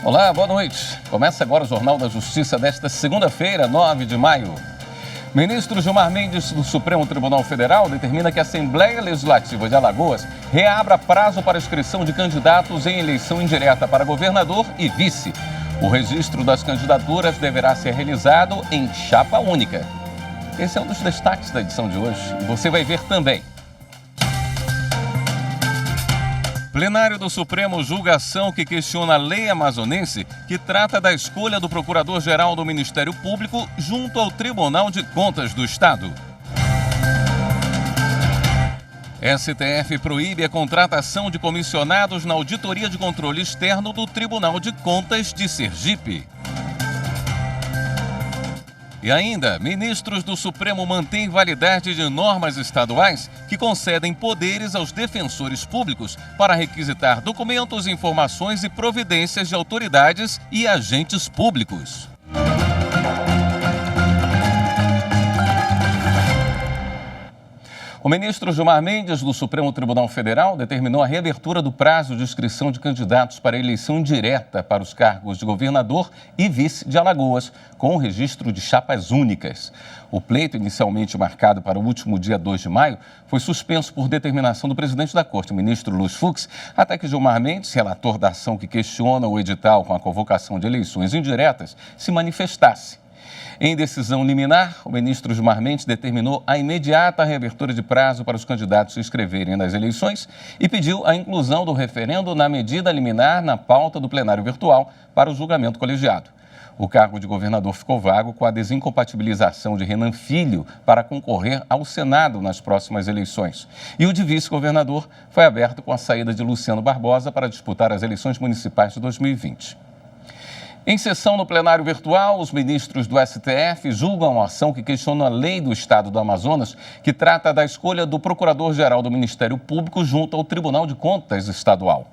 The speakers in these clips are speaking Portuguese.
Olá, boa noite. Começa agora o Jornal da Justiça desta segunda-feira, 9 de maio. Ministro Gilmar Mendes do Supremo Tribunal Federal determina que a Assembleia Legislativa de Alagoas reabra prazo para inscrição de candidatos em eleição indireta para governador e vice. O registro das candidaturas deverá ser realizado em chapa única. Esse é um dos destaques da edição de hoje e você vai ver também. Plenário do Supremo julga ação que questiona a lei amazonense que trata da escolha do Procurador-Geral do Ministério Público junto ao Tribunal de Contas do Estado. STF proíbe a contratação de comissionados na Auditoria de Controle Externo do Tribunal de Contas de Sergipe. E ainda, ministros do Supremo mantêm validade de normas estaduais que concedem poderes aos defensores públicos para requisitar documentos, informações e providências de autoridades e agentes públicos. O ministro Gilmar Mendes, do Supremo Tribunal Federal, determinou a reabertura do prazo de inscrição de candidatos para eleição direta para os cargos de governador e vice de Alagoas, com o registro de chapas únicas. O pleito, inicialmente marcado para o último dia 2 de maio, foi suspenso por determinação do presidente da Corte, ministro Luiz Fux, até que Gilmar Mendes, relator da ação que questiona o edital com a convocação de eleições indiretas, se manifestasse. Em decisão liminar, o ministro Gilmar Mendes determinou a imediata reabertura de prazo para os candidatos se inscreverem nas eleições e pediu a inclusão do referendo na medida liminar na pauta do plenário virtual para o julgamento colegiado. O cargo de governador ficou vago com a desincompatibilização de Renan Filho para concorrer ao Senado nas próximas eleições. E o de vice-governador foi aberto com a saída de Luciano Barbosa para disputar as eleições municipais de 2020. Em sessão no plenário virtual, os ministros do STF julgam a ação que questiona a lei do Estado do Amazonas, que trata da escolha do Procurador-Geral do Ministério Público junto ao Tribunal de Contas Estadual.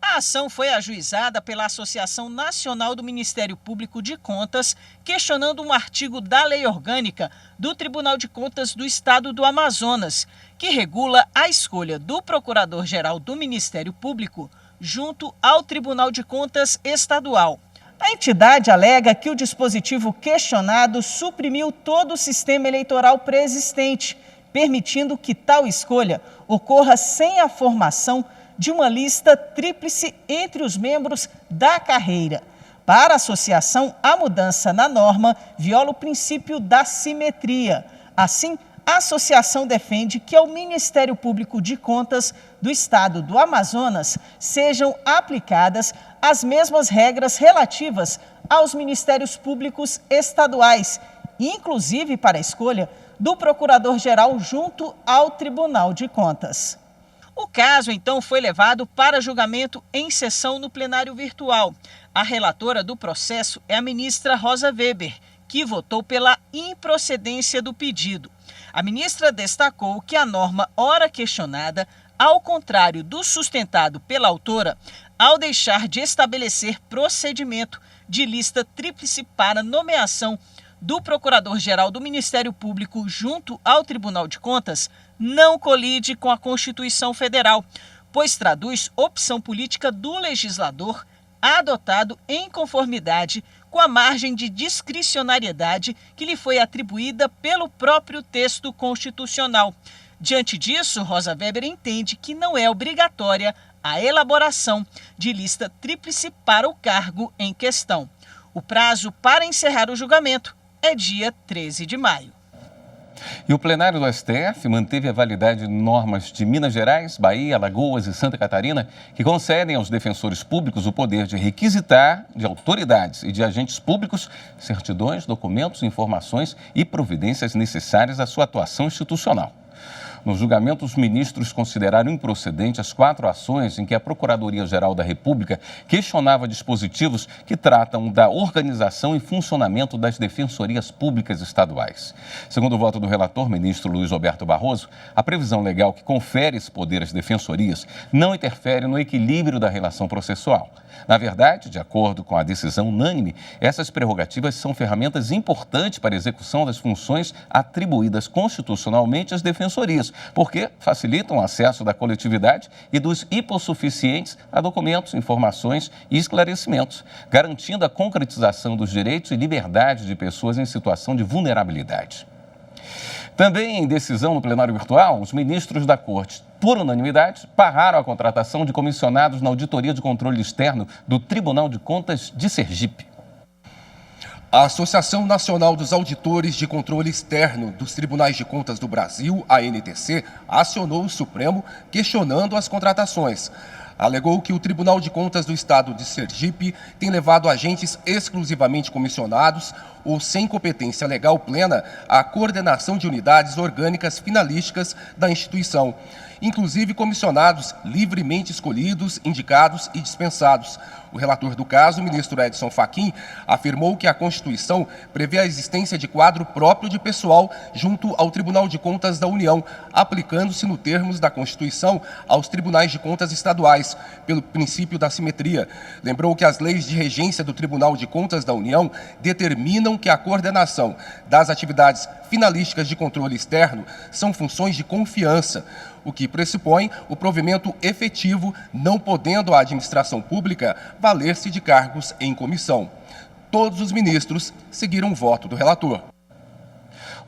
A ação foi ajuizada pela Associação Nacional do Ministério Público de Contas, questionando um artigo da Lei Orgânica do Tribunal de Contas do Estado do Amazonas, que regula a escolha do Procurador-Geral do Ministério Público junto ao Tribunal de Contas Estadual. A entidade alega que o dispositivo questionado suprimiu todo o sistema eleitoral pré-existente, permitindo que tal escolha ocorra sem a formação de uma lista tríplice entre os membros da carreira. Para a associação, a mudança na norma viola o princípio da simetria. Assim, a associação defende que ao Ministério Público de Contas do Estado do Amazonas sejam aplicadas as mesmas regras relativas aos Ministérios Públicos estaduais, inclusive para a escolha do Procurador-Geral junto ao Tribunal de Contas. O caso, então, foi levado para julgamento em sessão no plenário virtual. A relatora do processo é a ministra Rosa Weber, que votou pela improcedência do pedido. A ministra destacou que a norma ora questionada, ao contrário do sustentado pela autora, ao deixar de estabelecer procedimento de lista tríplice para nomeação do Procurador-Geral do Ministério Público junto ao Tribunal de Contas, não colide com a Constituição Federal, pois traduz opção política do legislador adotado em conformidade com a margem de discricionariedade que lhe foi atribuída pelo próprio texto constitucional. Diante disso, Rosa Weber entende que não é obrigatória a elaboração de lista tríplice para o cargo em questão. O prazo para encerrar o julgamento é dia 13 de maio. E o plenário do STF manteve a validade de normas de Minas Gerais, Bahia, Alagoas e Santa Catarina que concedem aos defensores públicos o poder de requisitar de autoridades e de agentes públicos certidões, documentos, informações e providências necessárias à sua atuação institucional. No julgamento, os ministros consideraram improcedente as 4 ações em que a Procuradoria-Geral da República questionava dispositivos que tratam da organização e funcionamento das defensorias públicas estaduais. Segundo o voto do relator, ministro Luiz Roberto Barroso, a previsão legal que confere esse poder às defensorias não interfere no equilíbrio da relação processual. Na verdade, de acordo com a decisão unânime, essas prerrogativas são ferramentas importantes para a execução das funções atribuídas constitucionalmente às defensorias, medidas porque facilitam o acesso da coletividade e dos hipossuficientes a documentos, informações e esclarecimentos, garantindo a concretização dos direitos e liberdade de pessoas em situação de vulnerabilidade. Também em decisão no plenário virtual, os ministros da Corte, por unanimidade, barraram a contratação de comissionados na Auditoria de Controle Externo do Tribunal de Contas de Sergipe. A Associação Nacional dos Auditores de Controle Externo dos Tribunais de Contas do Brasil, a ANTC, acionou o Supremo questionando as contratações. Alegou que o Tribunal de Contas do Estado de Sergipe tem levado agentes exclusivamente comissionados ou sem competência legal plena à coordenação de unidades orgânicas finalísticas da instituição, inclusive comissionados livremente escolhidos, indicados e dispensados. O relator do caso, o ministro Edson Fachin, afirmou que a Constituição prevê a existência de quadro próprio de pessoal junto ao Tribunal de Contas da União, aplicando-se no termos da Constituição aos tribunais de contas estaduais, pelo princípio da simetria. Lembrou que as leis de regência do Tribunal de Contas da União determinam que a coordenação das atividades finalísticas de controle externo são funções de confiança, o que pressupõe o provimento efetivo, não podendo a administração pública valer-se de cargos em comissão. Todos os ministros seguiram o voto do relator.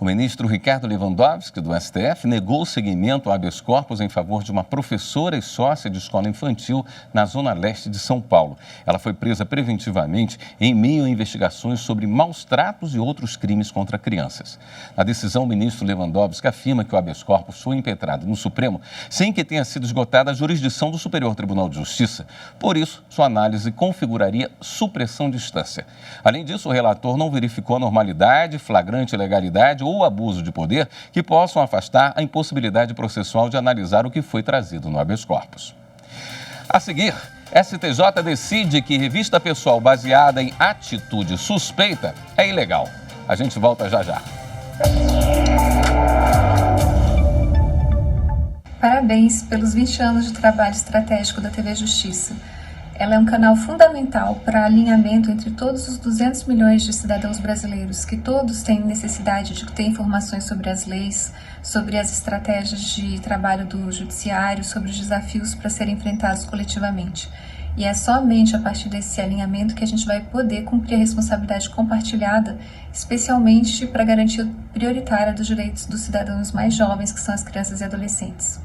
O ministro Ricardo Lewandowski, do STF, negou o seguimento ao habeas corpus em favor de uma professora e sócia de escola infantil na zona leste de São Paulo. Ela foi presa preventivamente em meio a investigações sobre maus tratos e outros crimes contra crianças. Na decisão, o ministro Lewandowski afirma que o habeas corpus foi impetrado no Supremo sem que tenha sido esgotada a jurisdição do Superior Tribunal de Justiça. Por isso, sua análise configuraria supressão de instância. Além disso, o relator não verificou anormalidade, flagrante ilegalidade ou abuso de poder que possam afastar a impossibilidade processual de analisar o que foi trazido no habeas corpus. A seguir, STJ decide que revista pessoal baseada em atitude suspeita é ilegal. A gente volta já já. Parabéns pelos 20 anos de trabalho estratégico da TV Justiça. Ela é um canal fundamental para alinhamento entre todos os 200 milhões de cidadãos brasileiros, que todos têm necessidade de ter informações sobre as leis, sobre as estratégias de trabalho do judiciário, sobre os desafios para serem enfrentados coletivamente. E é somente a partir desse alinhamento que a gente vai poder cumprir a responsabilidade compartilhada, especialmente para a garantia prioritária dos direitos dos cidadãos mais jovens, que são as crianças e adolescentes.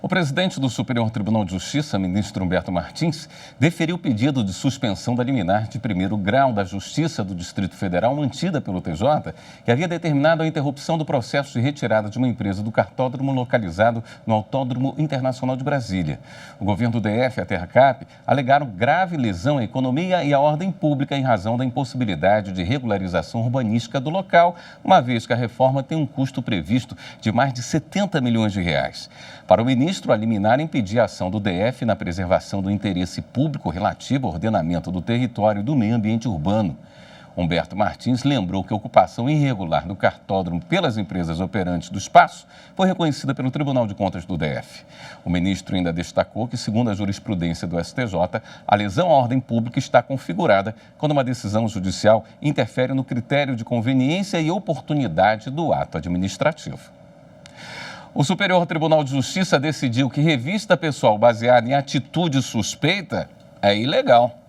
O presidente do Superior Tribunal de Justiça, ministro Humberto Martins, deferiu o pedido de suspensão da liminar de primeiro grau da Justiça do Distrito Federal, mantida pelo TJ, que havia determinado a interrupção do processo de retirada de uma empresa do cartódromo localizado no Autódromo Internacional de Brasília. O governo do DF e a Terracap alegaram grave lesão à economia e à ordem pública em razão da impossibilidade de regularização urbanística do local, uma vez que a reforma tem um custo previsto de mais de 70 milhões de reais. Para o ministro, a liminar impedia a ação do DF na preservação do interesse público relativo ao ordenamento do território e do meio ambiente urbano. Humberto Martins lembrou que a ocupação irregular do cartódromo pelas empresas operantes do espaço foi reconhecida pelo Tribunal de Contas do DF. O ministro ainda destacou que, segundo a jurisprudência do STJ, a lesão à ordem pública está configurada quando uma decisão judicial interfere no critério de conveniência e oportunidade do ato administrativo. O Superior Tribunal de Justiça decidiu que revista pessoal baseada em atitude suspeita é ilegal.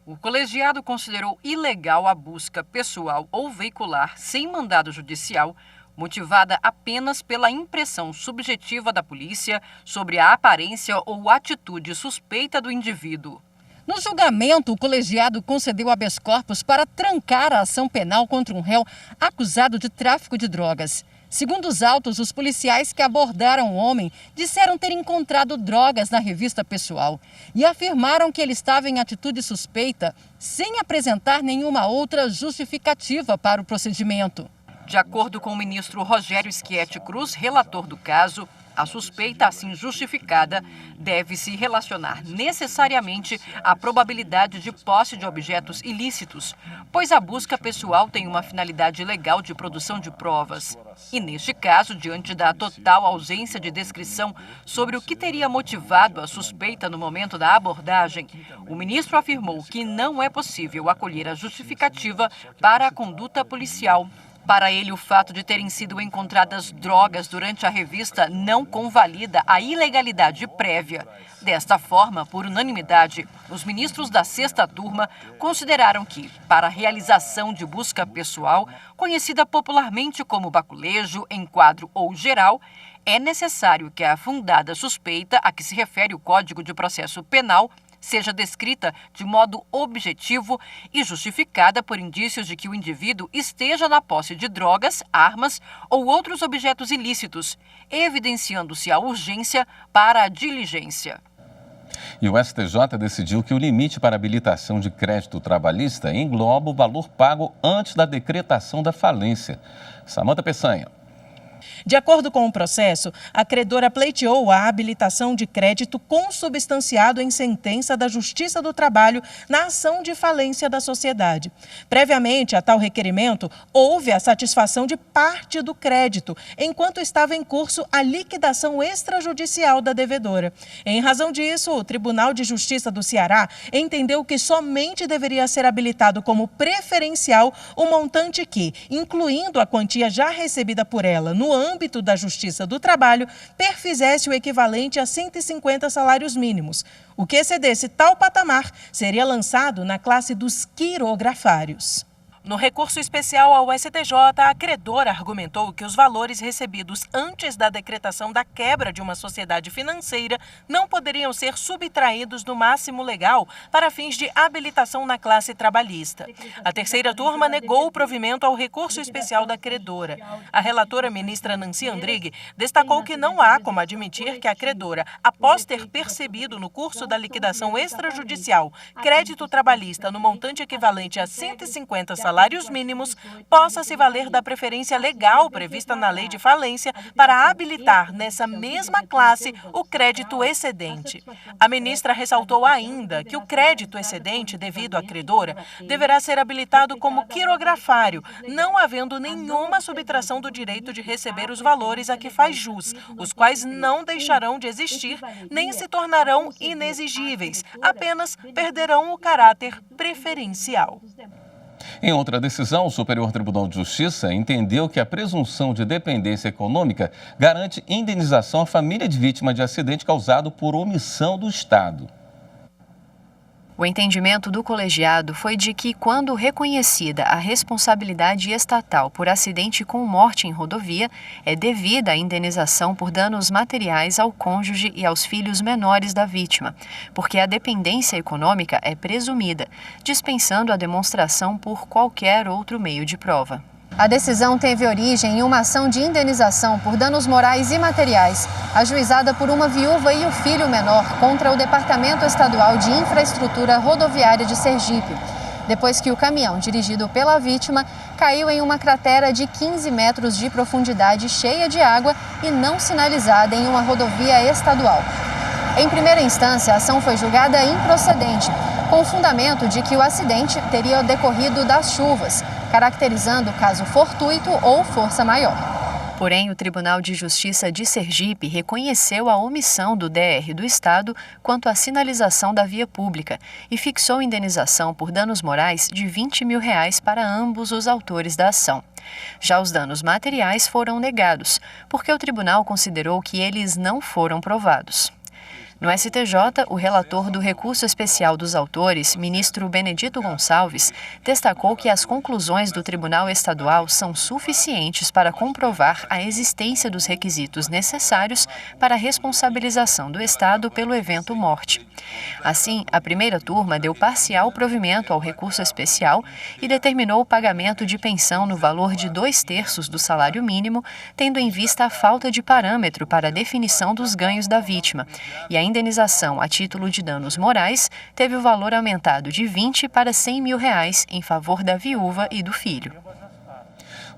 O colegiado considerou ilegal a busca pessoal ou veicular sem mandado judicial, motivada apenas pela impressão subjetiva da polícia sobre a aparência ou atitude suspeita do indivíduo. No julgamento, o colegiado concedeu habeas corpus para trancar a ação penal contra um réu acusado de tráfico de drogas. Segundo os autos, os policiais que abordaram o homem disseram ter encontrado drogas na revista pessoal e afirmaram que ele estava em atitude suspeita, sem apresentar nenhuma outra justificativa para o procedimento. De acordo com o ministro Rogério Schietti Cruz, relator do caso, a suspeita assim justificada deve se relacionar necessariamente à probabilidade de posse de objetos ilícitos, pois a busca pessoal tem uma finalidade legal de produção de provas. E neste caso, diante da total ausência de descrição sobre o que teria motivado a suspeita no momento da abordagem, o ministro afirmou que não é possível acolher a justificativa para a conduta policial. Para ele, o fato de terem sido encontradas drogas durante a revista não convalida a ilegalidade prévia. Desta forma, por unanimidade, os ministros da sexta turma consideraram que, para a realização de busca pessoal, conhecida popularmente como baculejo, enquadro ou geral, é necessário que a fundada suspeita a que se refere o Código de Processo Penal seja descrita de modo objetivo e justificada por indícios de que o indivíduo esteja na posse de drogas, armas ou outros objetos ilícitos, evidenciando-se a urgência para a diligência. E o STJ decidiu que o limite para habilitação de crédito trabalhista engloba o valor pago antes da decretação da falência. Samanta Peçanha. De acordo com o processo, a credora pleiteou a habilitação de crédito consubstanciado em sentença da Justiça do Trabalho na ação de falência da sociedade. Previamente a tal requerimento, houve a satisfação de parte do crédito, enquanto estava em curso a liquidação extrajudicial da devedora. Em razão disso, o Tribunal de Justiça do Ceará entendeu que somente deveria ser habilitado como preferencial o montante que, incluindo a quantia já recebida por ela no âmbito da Justiça do Trabalho, perfizesse o equivalente a 150 salários mínimos. O que excedesse tal patamar seria lançado na classe dos quirografários. No recurso especial ao STJ, a credora argumentou que os valores recebidos antes da decretação da quebra de uma sociedade financeira não poderiam ser subtraídos do máximo legal para fins de habilitação na classe trabalhista. A terceira turma negou o provimento ao recurso especial da credora. A relatora ministra Nancy Andrighi destacou que não há como admitir que a credora, após ter percebido no curso da liquidação extrajudicial crédito trabalhista no montante equivalente a 150 salários mínimos, possa se valer da preferência legal prevista na lei de falência para habilitar nessa mesma classe o crédito excedente. A ministra ressaltou ainda que o crédito excedente devido à credora deverá ser habilitado como quirografário, não havendo nenhuma subtração do direito de receber os valores a que faz jus, os quais não deixarão de existir nem se tornarão inexigíveis, apenas perderão o caráter preferencial. Em outra decisão, o Superior Tribunal de Justiça entendeu que a presunção de dependência econômica garante indenização à família de vítima de acidente causado por omissão do Estado. O entendimento do colegiado foi de que, quando reconhecida a responsabilidade estatal por acidente com morte em rodovia, é devida a indenização por danos materiais ao cônjuge e aos filhos menores da vítima, porque a dependência econômica é presumida, dispensando a demonstração por qualquer outro meio de prova. A decisão teve origem em uma ação de indenização por danos morais e materiais, ajuizada por uma viúva e o filho menor contra o Departamento Estadual de Infraestrutura Rodoviária de Sergipe, depois que o caminhão dirigido pela vítima caiu em uma cratera de 15 metros de profundidade cheia de água e não sinalizada em uma rodovia estadual. Em primeira instância, a ação foi julgada improcedente, com o fundamento de que o acidente teria decorrido das chuvas, caracterizando o caso fortuito ou força maior. Porém, o Tribunal de Justiça de Sergipe reconheceu a omissão do DR do Estado quanto à sinalização da via pública e fixou indenização por danos morais de R$20 mil para ambos os autores da ação. Já os danos materiais foram negados, porque o tribunal considerou que eles não foram provados. No STJ, o relator do recurso especial dos autores, ministro Benedito Gonçalves, destacou que as conclusões do Tribunal Estadual são suficientes para comprovar a existência dos requisitos necessários para a responsabilização do Estado pelo evento morte. Assim, a primeira turma deu parcial provimento ao recurso especial e determinou o pagamento de pensão no valor de 2/3 do salário mínimo, tendo em vista a falta de parâmetro para a definição dos ganhos da vítima, e a indenização a título de danos morais teve o valor aumentado de R$20 para R$100 mil em favor da viúva e do filho.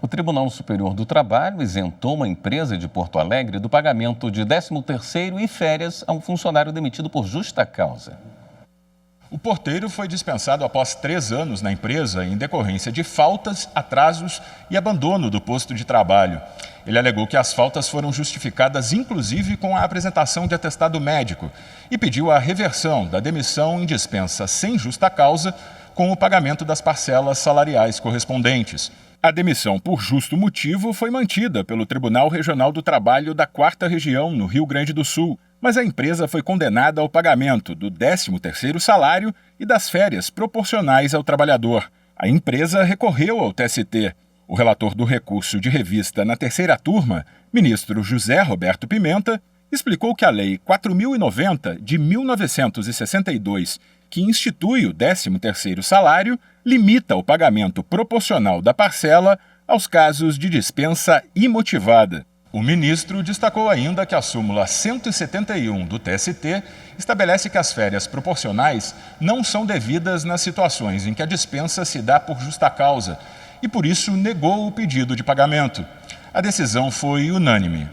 O Tribunal Superior do Trabalho isentou uma empresa de Porto Alegre do pagamento de 13º e férias a um funcionário demitido por justa causa. O porteiro foi dispensado após 3 anos na empresa em decorrência de faltas, atrasos e abandono do posto de trabalho. Ele alegou que as faltas foram justificadas inclusive com a apresentação de atestado médico e pediu a reversão da demissão em dispensa sem justa causa com o pagamento das parcelas salariais correspondentes. A demissão por justo motivo foi mantida pelo Tribunal Regional do Trabalho da 4ª Região, no Rio Grande do Sul, mas a empresa foi condenada ao pagamento do 13º salário e das férias proporcionais ao trabalhador. A empresa recorreu ao TST. O relator do recurso de revista na 3ª turma, ministro José Roberto Pimenta, explicou que a Lei 4.090, de 1962, que institui o 13º salário, limita o pagamento proporcional da parcela aos casos de dispensa imotivada. O ministro destacou ainda que a súmula 171 do TST estabelece que as férias proporcionais não são devidas nas situações em que a dispensa se dá por justa causa e, por isso, negou o pedido de pagamento. A decisão foi unânime.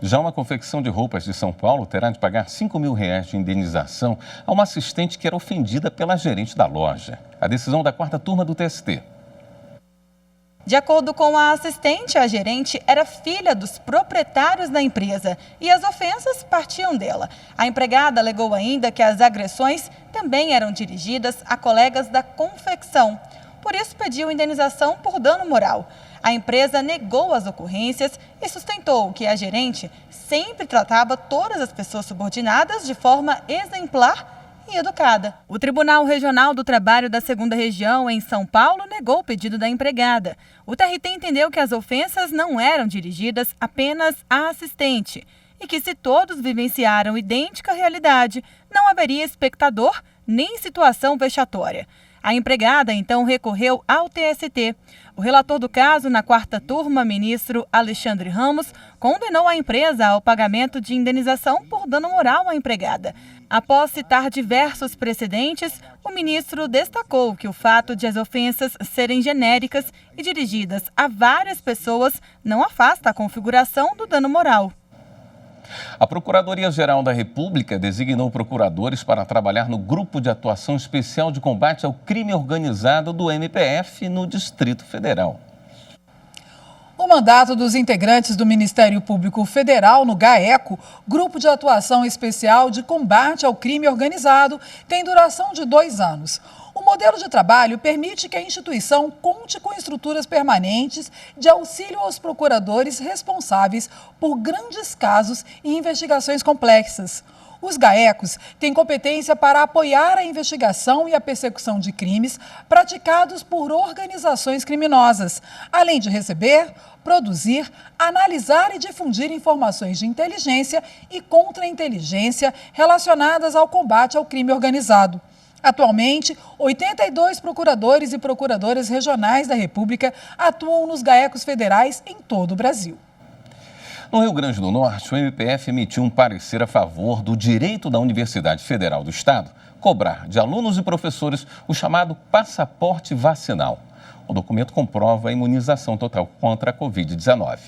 Já uma confecção de roupas de São Paulo terá de pagar R$5.000 de indenização a uma assistente que era ofendida pela gerente da loja. A decisão da 4ª turma do TST. De acordo com a assistente, a gerente era filha dos proprietários da empresa e as ofensas partiam dela. A empregada alegou ainda que as agressões também eram dirigidas a colegas da confecção. Por isso, pediu indenização por dano moral. A empresa negou as ocorrências e sustentou que a gerente sempre tratava todas as pessoas subordinadas de forma exemplar e educada. O Tribunal Regional do Trabalho da 2ª Região, em São Paulo, negou o pedido da empregada. O TRT entendeu que as ofensas não eram dirigidas apenas à assistente e que, se todos vivenciaram idêntica realidade, não haveria espectador nem situação vexatória. A empregada, então, recorreu ao TST. O relator do caso, na 4ª turma, ministro Alexandre Ramos, condenou a empresa ao pagamento de indenização por dano moral à empregada. Após citar diversos precedentes, o ministro destacou que o fato de as ofensas serem genéricas e dirigidas a várias pessoas não afasta a configuração do dano moral. A Procuradoria-Geral da República designou procuradores para trabalhar no Grupo de Atuação Especial de Combate ao Crime Organizado do MPF no Distrito Federal. O mandato dos integrantes do Ministério Público Federal no GAECO, Grupo de Atuação Especial de Combate ao Crime Organizado, tem duração de 2 anos. O modelo de trabalho permite que a instituição conte com estruturas permanentes de auxílio aos procuradores responsáveis por grandes casos e investigações complexas. Os GAECos têm competência para apoiar a investigação e a persecução de crimes praticados por organizações criminosas, além de receber, produzir, analisar e difundir informações de inteligência e contra-inteligência relacionadas ao combate ao crime organizado. Atualmente, 82 procuradores e procuradoras regionais da República atuam nos GAECos federais em todo o Brasil. No Rio Grande do Norte, o MPF emitiu um parecer a favor do direito da Universidade Federal do Estado cobrar de alunos e professores o chamado passaporte vacinal. O documento comprova a imunização total contra a Covid-19.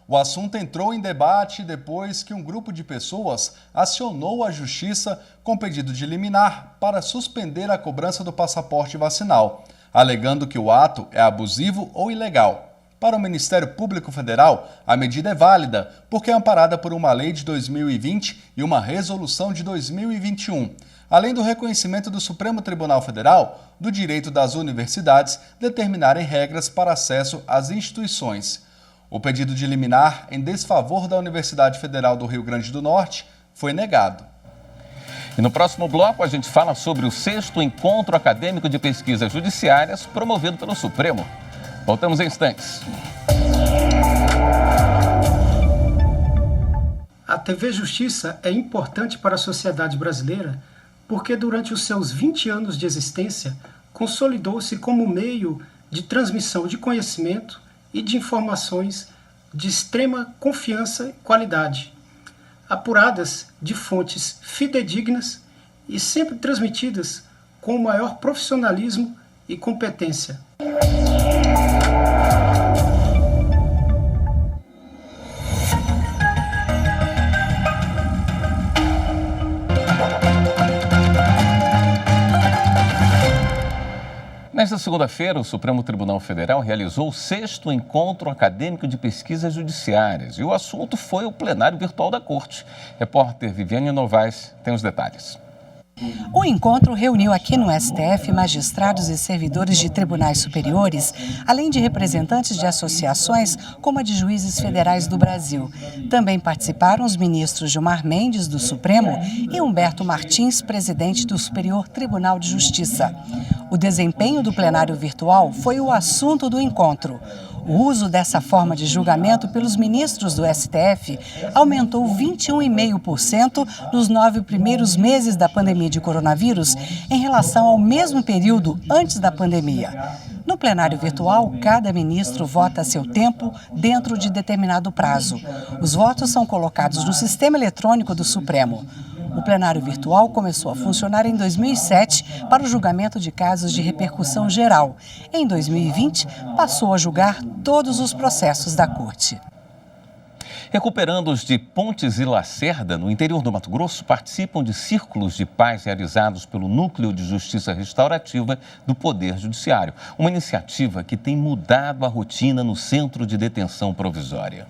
O assunto entrou em debate depois que um grupo de pessoas acionou a Justiça com pedido de liminar para suspender a cobrança do passaporte vacinal, alegando que o ato é abusivo ou ilegal. Para o Ministério Público Federal, a medida é válida porque é amparada por uma lei de 2020 e uma resolução de 2021, além do reconhecimento do Supremo Tribunal Federal do direito das universidades determinarem regras para acesso às instituições. O pedido de liminar em desfavor da Universidade Federal do Rio Grande do Norte foi negado. E no próximo bloco a gente fala sobre o 6º Encontro Acadêmico de Pesquisas Judiciárias promovido pelo Supremo. Voltamos em instantes. A TV Justiça é importante para a sociedade brasileira porque durante os seus 20 anos de existência consolidou-se como meio de transmissão de conhecimento e de informações de extrema confiança e qualidade, apuradas de fontes fidedignas e sempre transmitidas com o maior profissionalismo e competência. segunda-feira, o Supremo Tribunal Federal realizou o 6º encontro acadêmico de pesquisas judiciárias e o assunto foi o plenário virtual da Corte. Repórter Viviane Novaes tem os detalhes. O encontro reuniu aqui no STF magistrados e servidores de tribunais superiores, além de representantes de associações como a de juízes federais do Brasil. Também participaram os ministros Gilmar Mendes, do Supremo, e Humberto Martins, presidente do Superior Tribunal de Justiça. O desempenho do plenário virtual foi o assunto do encontro. O uso dessa forma de julgamento pelos ministros do STF aumentou 21,5% nos 9 primeiros meses da pandemia de coronavírus em relação ao mesmo período antes da pandemia. No plenário virtual, cada ministro vota a seu tempo dentro de determinado prazo. Os votos são colocados no sistema eletrônico do Supremo. O plenário virtual começou a funcionar em 2007 para o julgamento de casos de repercussão geral. Em 2020, passou a julgar todos os processos da Corte. Recuperandos de Pontes e Lacerda, no interior do Mato Grosso, participam de círculos de paz realizados pelo Núcleo de Justiça Restaurativa do Poder Judiciário. Uma iniciativa que tem mudado a rotina no Centro de Detenção Provisória.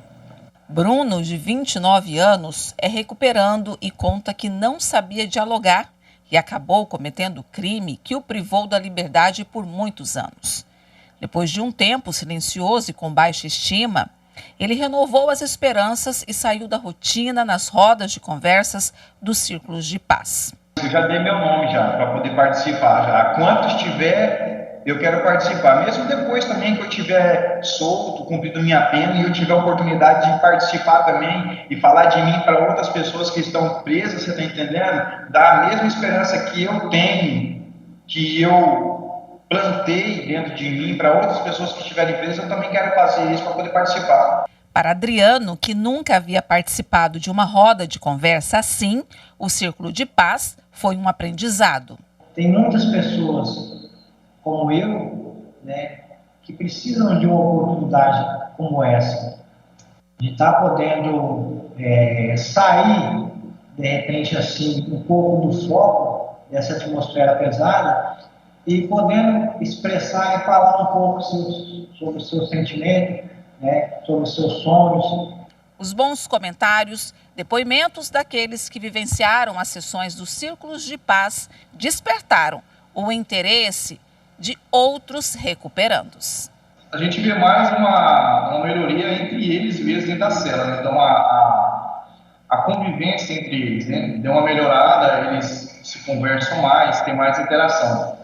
Bruno, de 29 anos, é recuperando e conta que não sabia dialogar e acabou cometendo crime que o privou da liberdade por muitos anos. Depois de um tempo silencioso e com baixa estima, ele renovou as esperanças e saiu da rotina nas rodas de conversas dos círculos de paz. Eu já dei meu nome para poder participar. Já. Quanto estiver, eu quero participar. Mesmo depois também que eu estiver solto, cumprido minha pena e eu tiver a oportunidade de participar também e falar de mim para outras pessoas que estão presas, você está entendendo? Dá a mesma esperança que eu tenho, que eu plantei dentro de mim para outras pessoas que estiverem presas, eu também quero fazer isso para poder participar. Para Adriano, que nunca havia participado de uma roda de conversa assim, o Círculo de Paz foi um aprendizado. Tem muitas pessoas como eu, né, que precisam de uma oportunidade como essa, de estar podendo sair, de repente, assim, um pouco do foco dessa atmosfera pesada e podendo expressar e falar um pouco sobre o seu sentimento, né, sobre os seus sonhos. Os bons comentários, depoimentos daqueles que vivenciaram as sessões dos Círculos de Paz despertaram o interesse de outros recuperandos. A gente vê mais uma melhoria entre eles mesmos dentro da cela, né? Então a convivência entre eles, né, deu uma melhorada, eles se conversam mais, tem mais interação.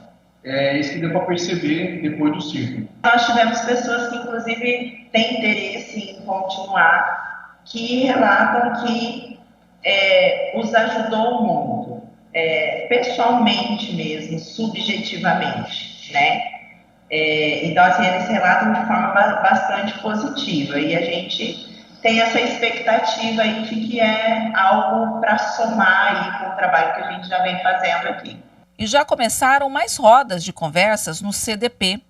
É isso que deu para perceber depois do círculo. Nós tivemos pessoas que, inclusive, têm interesse em continuar, que relatam que os ajudou muito, pessoalmente mesmo, subjetivamente, né? Então, assim, eles relatam de forma bastante positiva e a gente tem essa expectativa aí de que é algo para somar aí com o trabalho que a gente já vem fazendo aqui. E já começaram mais rodas de conversas no CDP.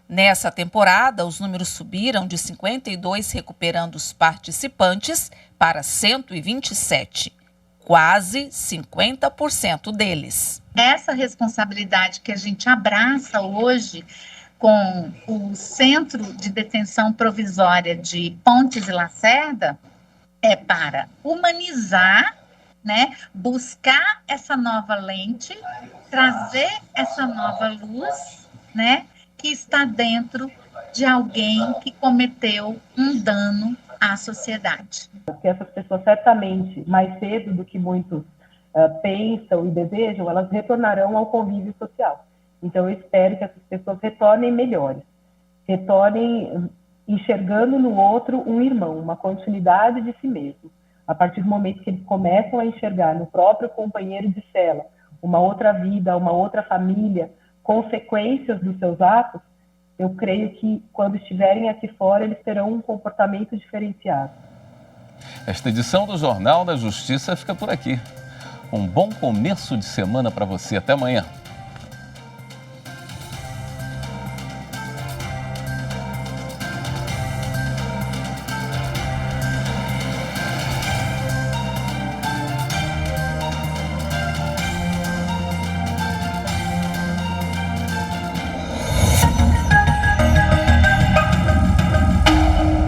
Nessa temporada, os números subiram de 52 recuperandos participantes para 127, quase 50% deles. Essa responsabilidade que a gente abraça hoje com o Centro de Detenção Provisória de Pontes e Lacerda é para humanizar, né, buscar essa nova lente, trazer essa nova luz, né, que está dentro de alguém que cometeu um dano à sociedade. Porque essas pessoas certamente, mais cedo do que muitos pensam e desejam, elas retornarão ao convívio social. Então eu espero que essas pessoas retornem melhores, retornem enxergando no outro um irmão, uma continuidade de si mesmo. A partir do momento que eles começam a enxergar no próprio companheiro de cela uma outra vida, uma outra família, consequências dos seus atos, eu creio que quando estiverem aqui fora eles terão um comportamento diferenciado. Esta edição do Jornal da Justiça fica por aqui. Um bom começo de semana para você. Até amanhã.